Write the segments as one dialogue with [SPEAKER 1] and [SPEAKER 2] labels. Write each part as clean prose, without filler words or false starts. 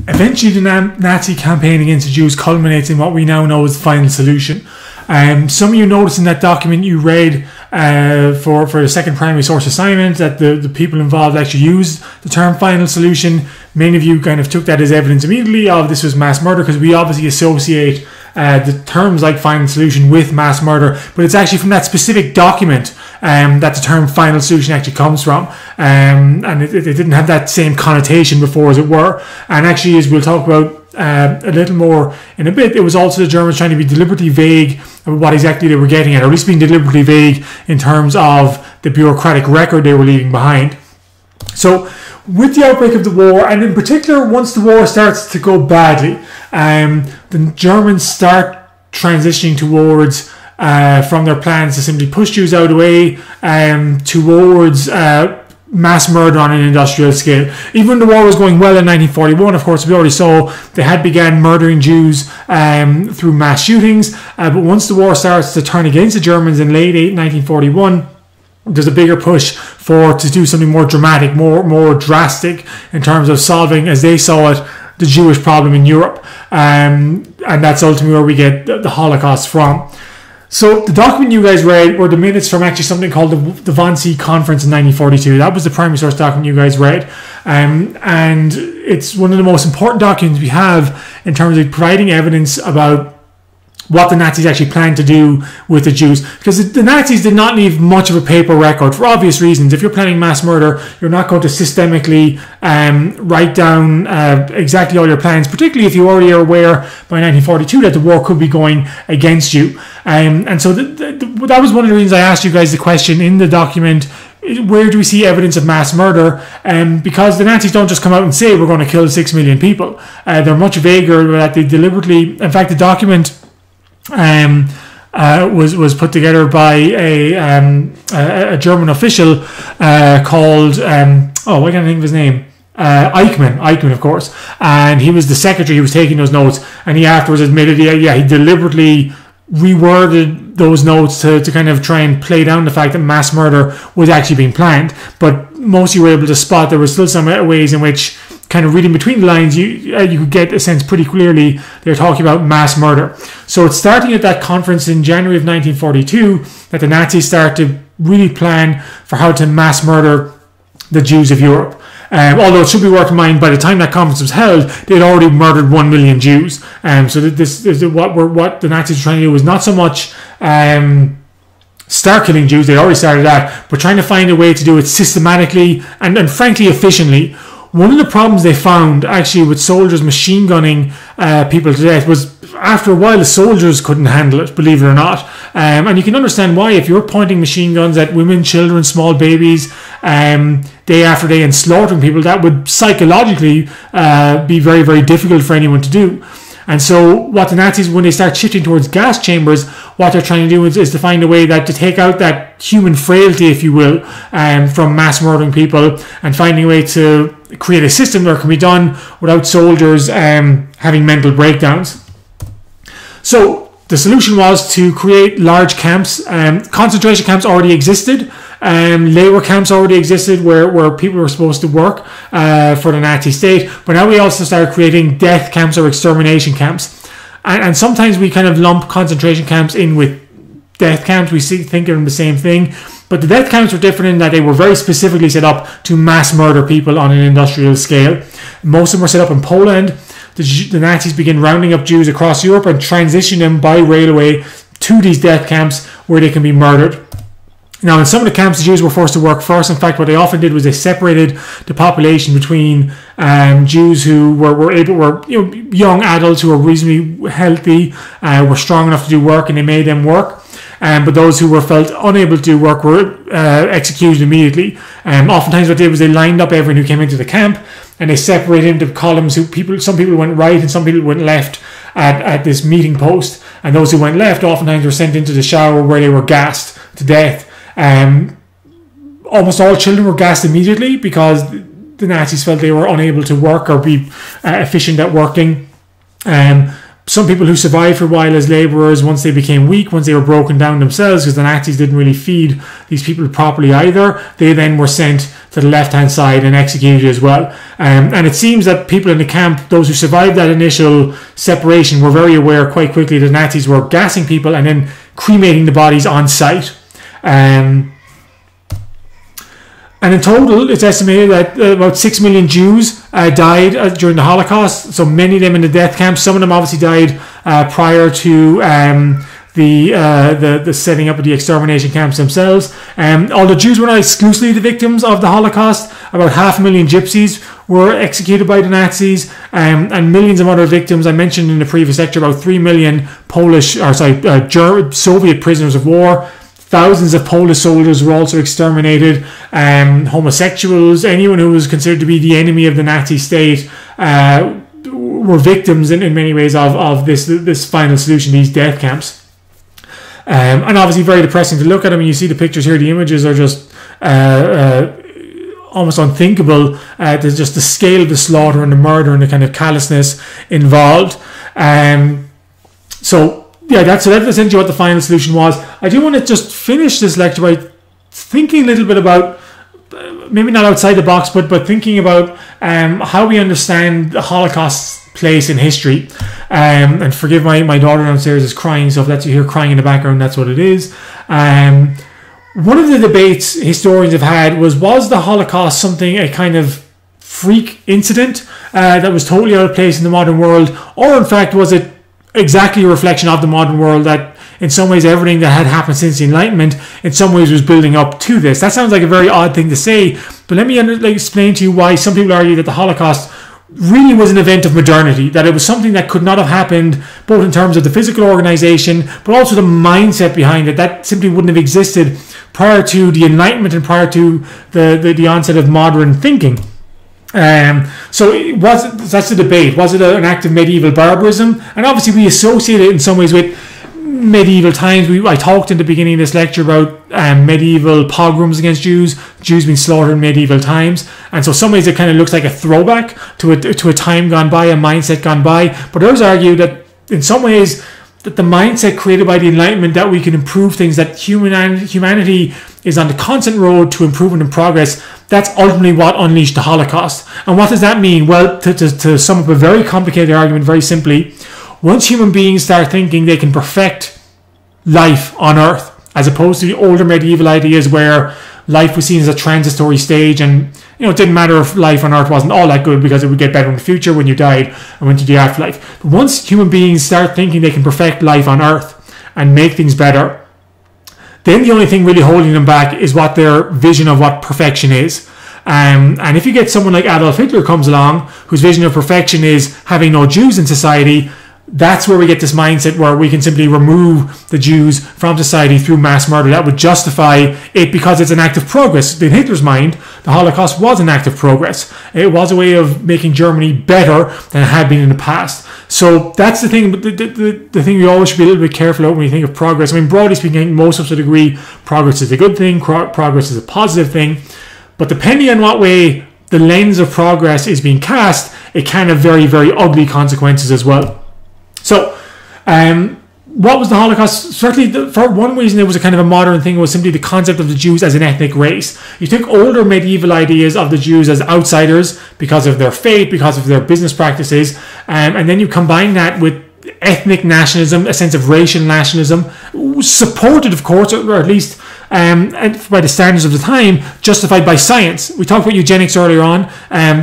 [SPEAKER 1] eventually the Nazi campaign against the Jews culminates in what we now know as the final solution. Some of you noticed in that document you read for the second primary source assignment that the people involved actually used the term final solution. Many of you kind of took that as evidence immediately of this was mass murder, because we obviously associate the terms like final solution with mass murder, but it's actually from that specific document that the term final solution actually comes from, and it didn't have that same connotation before, as it were. And actually, as we'll talk about a little more in a bit, it was also the Germans trying to be deliberately vague about what exactly they were getting at, or at least being deliberately vague in terms of the bureaucratic record they were leaving behind. So with the outbreak of the war, and in particular once the war starts to go badly, the Germans start transitioning towards from their plans to simply push Jews out of the way towards mass murder on an industrial scale. Even when the war was going well in 1941, of course, we already saw they had began murdering Jews through mass shootings, but once the war starts to turn against the Germans in late 1941, there's a bigger push to do something more dramatic, more drastic in terms of solving, as they saw it, the Jewish problem in Europe, and that's ultimately where we get the Holocaust from. So the document you guys read were the minutes from actually something called the Wannsee Conference in 1942. That was the primary source document you guys read, and it's one of the most important documents we have in terms of providing evidence about what the Nazis actually planned to do with the Jews, because the Nazis did not leave much of a paper record for obvious reasons. If you're planning mass murder, you're not going to systemically write down exactly all your plans, particularly if you already are aware by 1942 that the war could be going against you. And so that was one of the reasons I asked you guys the question in the document, where do we see evidence of mass murder? Because the Nazis don't just come out and say we're going to kill 6 million people. They're much vaguer, that they deliberately, in fact the document was put together by a German official called I can't think of his name, Eichmann, of course, and he was the secretary who was taking those notes, and he afterwards admitted he deliberately reworded those notes to kind of try and play down the fact that mass murder was actually being planned, but most of you were able to spot there were still some ways in which, kind of reading between the lines, you could get a sense pretty clearly they're talking about mass murder. So it's starting at that conference in January of 1942 that the Nazis start to really plan for how to mass murder the Jews of Europe. Although it should be worth in mind, by the time that conference was held, they'd already murdered 1 million Jews. So this is what the Nazis were trying to do was not so much start killing Jews, they already started that, but trying to find a way to do it systematically and frankly efficiently. One of the problems they found actually with soldiers machine gunning people to death was, after a while, the soldiers couldn't handle it, believe it or not. And you can understand why. If you're pointing machine guns at women, children, small babies, day after day and slaughtering people, that would psychologically be very, very difficult for anyone to do. And so what the Nazis, when they start shifting towards gas chambers, what they're trying to do is to find a way to take out that human frailty, if you will, from mass murdering people, and finding a way to create a system that can be done without soldiers having mental breakdowns. So the solution was to create large camps. Concentration camps already existed. Labor camps already existed where people were supposed to work for the Nazi state. But now we also started creating death camps or extermination camps. And sometimes we kind of lump concentration camps in with death camps. We think of them the same thing. But the death camps were different in that they were very specifically set up to mass murder people on an industrial scale. Most of them were set up in Poland. The Nazis began rounding up Jews across Europe and transitioning them by railway to these death camps where they can be murdered. Now, in some of the camps, the Jews were forced to work first. In fact, what they often did was they separated the population between Jews who were young adults who were reasonably healthy, were strong enough to do work, and they made them work. But those who were felt unable to do work were executed immediately. Oftentimes what they did was they lined up everyone who came into the camp, and they separated into columns. Some people went right and some people went left at this meeting post. And those who went left oftentimes were sent into the shower where they were gassed to death. Almost all children were gassed immediately because the Nazis felt they were unable to work or be efficient at working. Some people who survived for a while as labourers, once they became weak, once they were broken down themselves, because the Nazis didn't really feed these people properly either, they then were sent to the left-hand side and executed as well. And it seems that people in the camp, those who survived that initial separation, were very aware quite quickly that Nazis were gassing people and then cremating the bodies on site. And in total, it's estimated that about 6 million Jews died during the Holocaust. So many of them in the death camps. Some of them obviously died prior to the setting up of the extermination camps themselves. Although Jews were not exclusively the victims of the Holocaust, about 500,000 gypsies were executed by the Nazis, and millions of other victims. I mentioned in the previous lecture about 3 million Soviet prisoners of war. Thousands of Polish soldiers were also exterminated. Homosexuals, anyone who was considered to be the enemy of the Nazi state, were victims in many ways of this final solution, these death camps. And obviously very depressing to look at. I mean, you see the pictures here, the images are just almost unthinkable. There's just the scale of the slaughter and the murder and the kind of callousness involved. That's essentially what the final solution was. I do want to just finish this lecture by thinking a little bit about, maybe not outside the box, but thinking about how we understand the Holocaust's place in history. And forgive my daughter downstairs is crying, so if that's you hear crying in the background, that's what it is. One of the debates historians have had was the Holocaust a kind of freak incident that was totally out of place in the modern world, or in fact was it exactly a reflection of the modern world, that in some ways everything that had happened since the Enlightenment in some ways was building up to this. That sounds like a very odd thing to say, but let me explain to you why some people argue that the Holocaust really was an event of modernity, that it was something that could not have happened both in terms of the physical organization but also the mindset behind it, that simply wouldn't have existed prior to the Enlightenment and prior to the onset of modern thinking. That's the debate. Was it an act of medieval barbarism? And obviously we associate it in some ways with medieval times. I talked in the beginning of this lecture about medieval pogroms against Jews being slaughtered in medieval times, and so in some ways it kind of looks like a throwback to a time gone by, a mindset gone by. But others argue that in some ways that the mindset created by the Enlightenment, that we can improve things, that humanity is on the constant road to improvement and progress, that's ultimately what unleashed the Holocaust. And what does that mean? Well, to sum up a very complicated argument very simply, once human beings start thinking they can perfect life on Earth, as opposed to the older medieval ideas where life was seen as a transitory stage, and it didn't matter if life on Earth wasn't all that good because it would get better in the future when you died and went to the afterlife. But once human beings start thinking they can perfect life on Earth and make things better, then the only thing really holding them back is what their vision of what perfection is. And if you get someone like Adolf Hitler comes along, whose vision of perfection is having no Jews in society, that's where we get this mindset where we can simply remove the Jews from society through mass murder. That would justify it because it's an act of progress. In Hitler's mind, the Holocaust was an act of progress. It was a way of making Germany better than it had been in the past. So that's the thing. The thing you always should be a little bit careful about when you think of progress. I mean, broadly speaking, most of us would agree progress is a good thing. Progress is a positive thing. But depending on what way the lens of progress is being cast, it can have very, very ugly consequences as well. So, what was the Holocaust? Certainly, for one reason it was a kind of a modern thing, was simply the concept of the Jews as an ethnic race. You took older medieval ideas of the Jews as outsiders because of their faith, because of their business practices, and then you combine that with ethnic nationalism, a sense of racial nationalism, supported, of course, or at least by the standards of the time, justified by science. We talked about eugenics earlier on.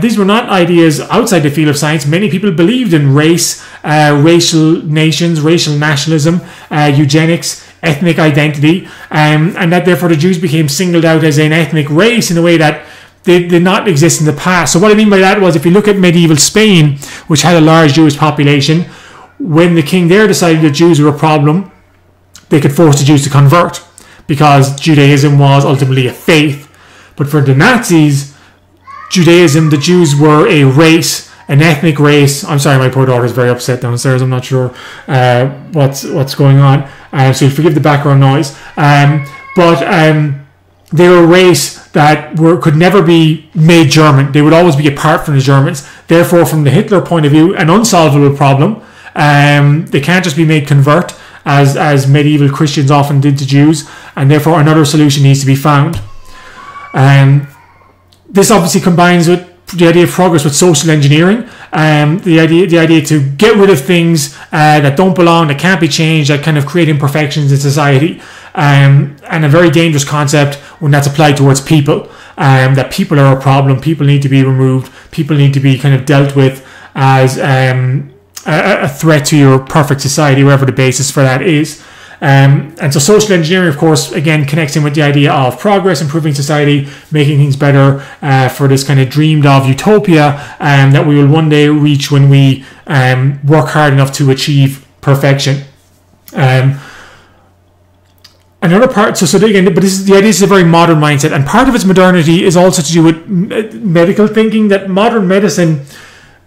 [SPEAKER 1] These were not ideas outside the field of science. Many people believed in race, racial nations, racial nationalism, eugenics, ethnic identity, and that therefore the Jews became singled out as an ethnic race in a way that they did not exist in the past. So what I mean by that was, if you look at medieval Spain, which had a large Jewish population, when the king there decided that Jews were a problem, they could force the Jews to convert, because Judaism was ultimately a faith. But for the Nazis, Judaism, the Jews were a race, an ethnic race. I'm sorry, my poor daughter is very upset downstairs. I'm not sure what's going on. So forgive the background noise. But they were a race that could never be made German. They would always be apart from the Germans. Therefore, from the Hitler point of view, an unsolvable problem. They can't just be made convert, as medieval Christians often did to Jews, and therefore another solution needs to be found. this obviously combines with the idea of progress with social engineering, the idea to get rid of things that don't belong, that can't be changed, that kind of create imperfections in society, and a very dangerous concept when that's applied towards people. That people are a problem, people need to be removed, people need to be kind of dealt with as a threat to your perfect society, wherever the basis for that is. And so social engineering, of course, again, connects in with the idea of progress, improving society, making things better for this kind of dreamed of utopia that we will one day reach when we work hard enough to achieve perfection. Another part, so again, but this is, the idea is a very modern mindset, and part of its modernity is also to do with medical thinking, that modern medicine,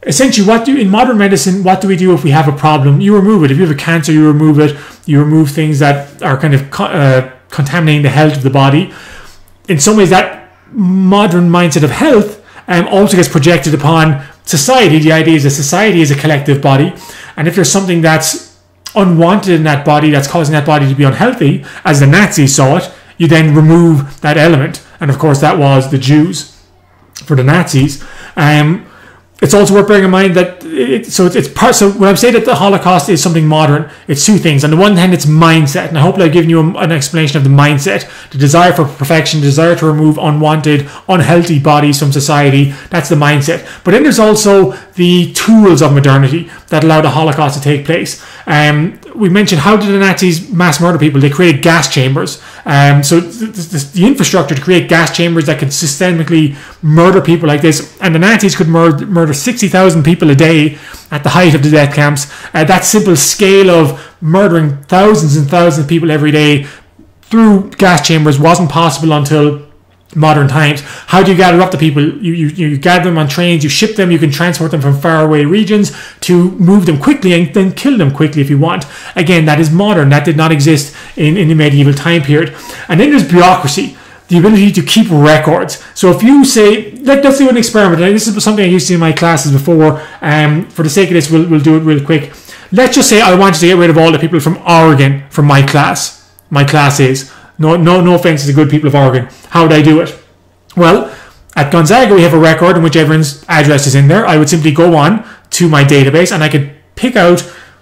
[SPEAKER 1] essentially, in modern medicine, what do we do if we have a problem? You remove it. If you have a cancer, you remove it. You remove things that are kind of contaminating the health of the body. In some ways, that modern mindset of health also gets projected upon society. The idea is that society is a collective body, and if there's something that's unwanted in that body, that's causing that body to be unhealthy, as the Nazis saw it, you then remove that element. And of course, that was the Jews for the Nazis. It's also worth bearing in mind that so when I say that the Holocaust is something modern, it's two things. On the one hand, it's mindset, and I hope that I've given you an explanation of the mindset, the desire for perfection, the desire to remove unwanted, unhealthy bodies from society. That's the mindset. But then there's also the tools of modernity that allow the Holocaust to take place. We mentioned, how did the Nazis mass murder people? They created gas chambers. So the infrastructure to create gas chambers that could systemically murder people like this, and the Nazis could murder 60,000 people a day at the height of the death camps. That simple scale of murdering thousands and thousands of people every day through gas chambers wasn't possible until modern times. How do you gather up the people? You gather them on trains, you ship them, you can transport them from faraway regions to move them quickly and then kill them quickly if you want. Again, that is modern. That did not exist in the medieval time period. And then there's bureaucracy, the ability to keep records. So if you say, let's do an experiment. And this is something I used to do in my classes before. For the sake of this, we'll do it real quick. Let's just say I wanted to get rid of all the people from Oregon from my class. My class is. No offense to the good people of Oregon. How would I do it? Well, at Gonzaga, we have a record in which everyone's address is in there. I would simply go on to my database and I could pick out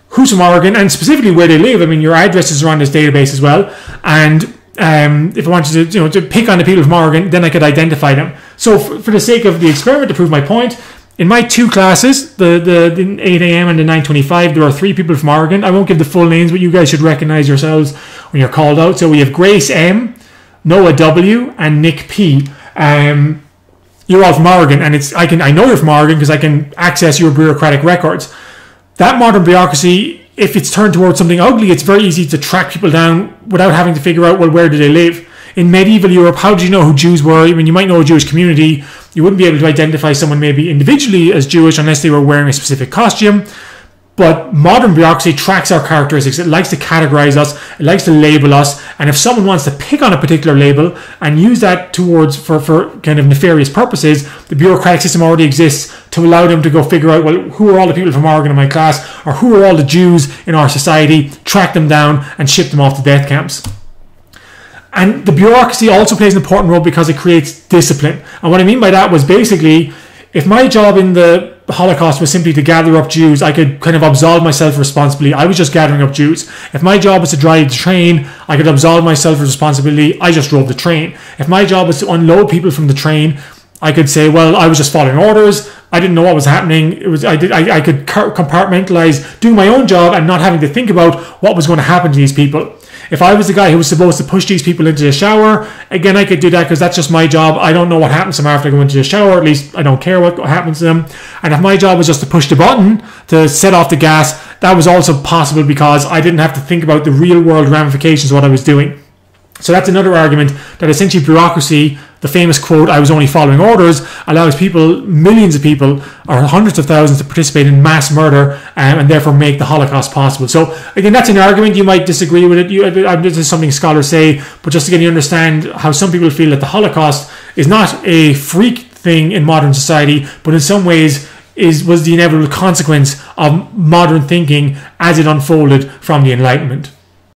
[SPEAKER 1] who's from Oregon and specifically where they live. I mean, your addresses are on this database as well. And if I wanted to pick on the people from Oregon, then I could identify them. So for the sake of the experiment, to prove my point, in my two classes, the 8 a.m. and the 9:25, there are 3 people from Oregon. I won't give the full names, but you guys should recognize yourselves when you're called out. So we have Grace M, Noah W, and Nick P. You're all from Oregon, and I know you're from Oregon because I can access your bureaucratic records. That modern bureaucracy, if it's turned towards something ugly, it's very easy to track people down without having to figure out, well, where do they live? In medieval Europe, how did you know who Jews were? I mean, you might know a Jewish community. You wouldn't be able to identify someone maybe individually as Jewish unless they were wearing a specific costume. But modern bureaucracy tracks our characteristics. It likes to categorize us. It likes to label us. And if someone wants to pick on a particular label and use that for kind of nefarious purposes, the bureaucratic system already exists to allow them to go figure out, well, who are all the people from Oregon in my class, or who are all the Jews in our society, track them down and ship them off to death camps. And the bureaucracy also plays an important role because it creates discipline. And what I mean by that was basically, if my job in the Holocaust was simply to gather up Jews, I could kind of absolve myself of responsibility. I was just gathering up Jews. If my job was to drive the train, I could absolve myself of responsibility. I just drove the train. If my job was to unload people from the train, I could say, well, I was just following orders. I didn't know what was happening. I could compartmentalize doing my own job and not having to think about what was going to happen to these people. If I was the guy who was supposed to push these people into the shower, again, I could do that because that's just my job. I don't know what happens to them after they go into the shower. At least I don't care what happens to them. And if my job was just to push the button to set off the gas, that was also possible because I didn't have to think about the real world ramifications of what I was doing. So that's another argument that essentially bureaucracy, the famous quote, I was only following orders, allows people, millions of people, or hundreds of thousands to participate in mass murder and therefore make the Holocaust possible. So again, that's an argument. You might disagree with it. This is something scholars say, but just to get you understand how some people feel that the Holocaust is not a freak thing in modern society, but in some ways was the inevitable consequence of modern thinking as it unfolded from the Enlightenment.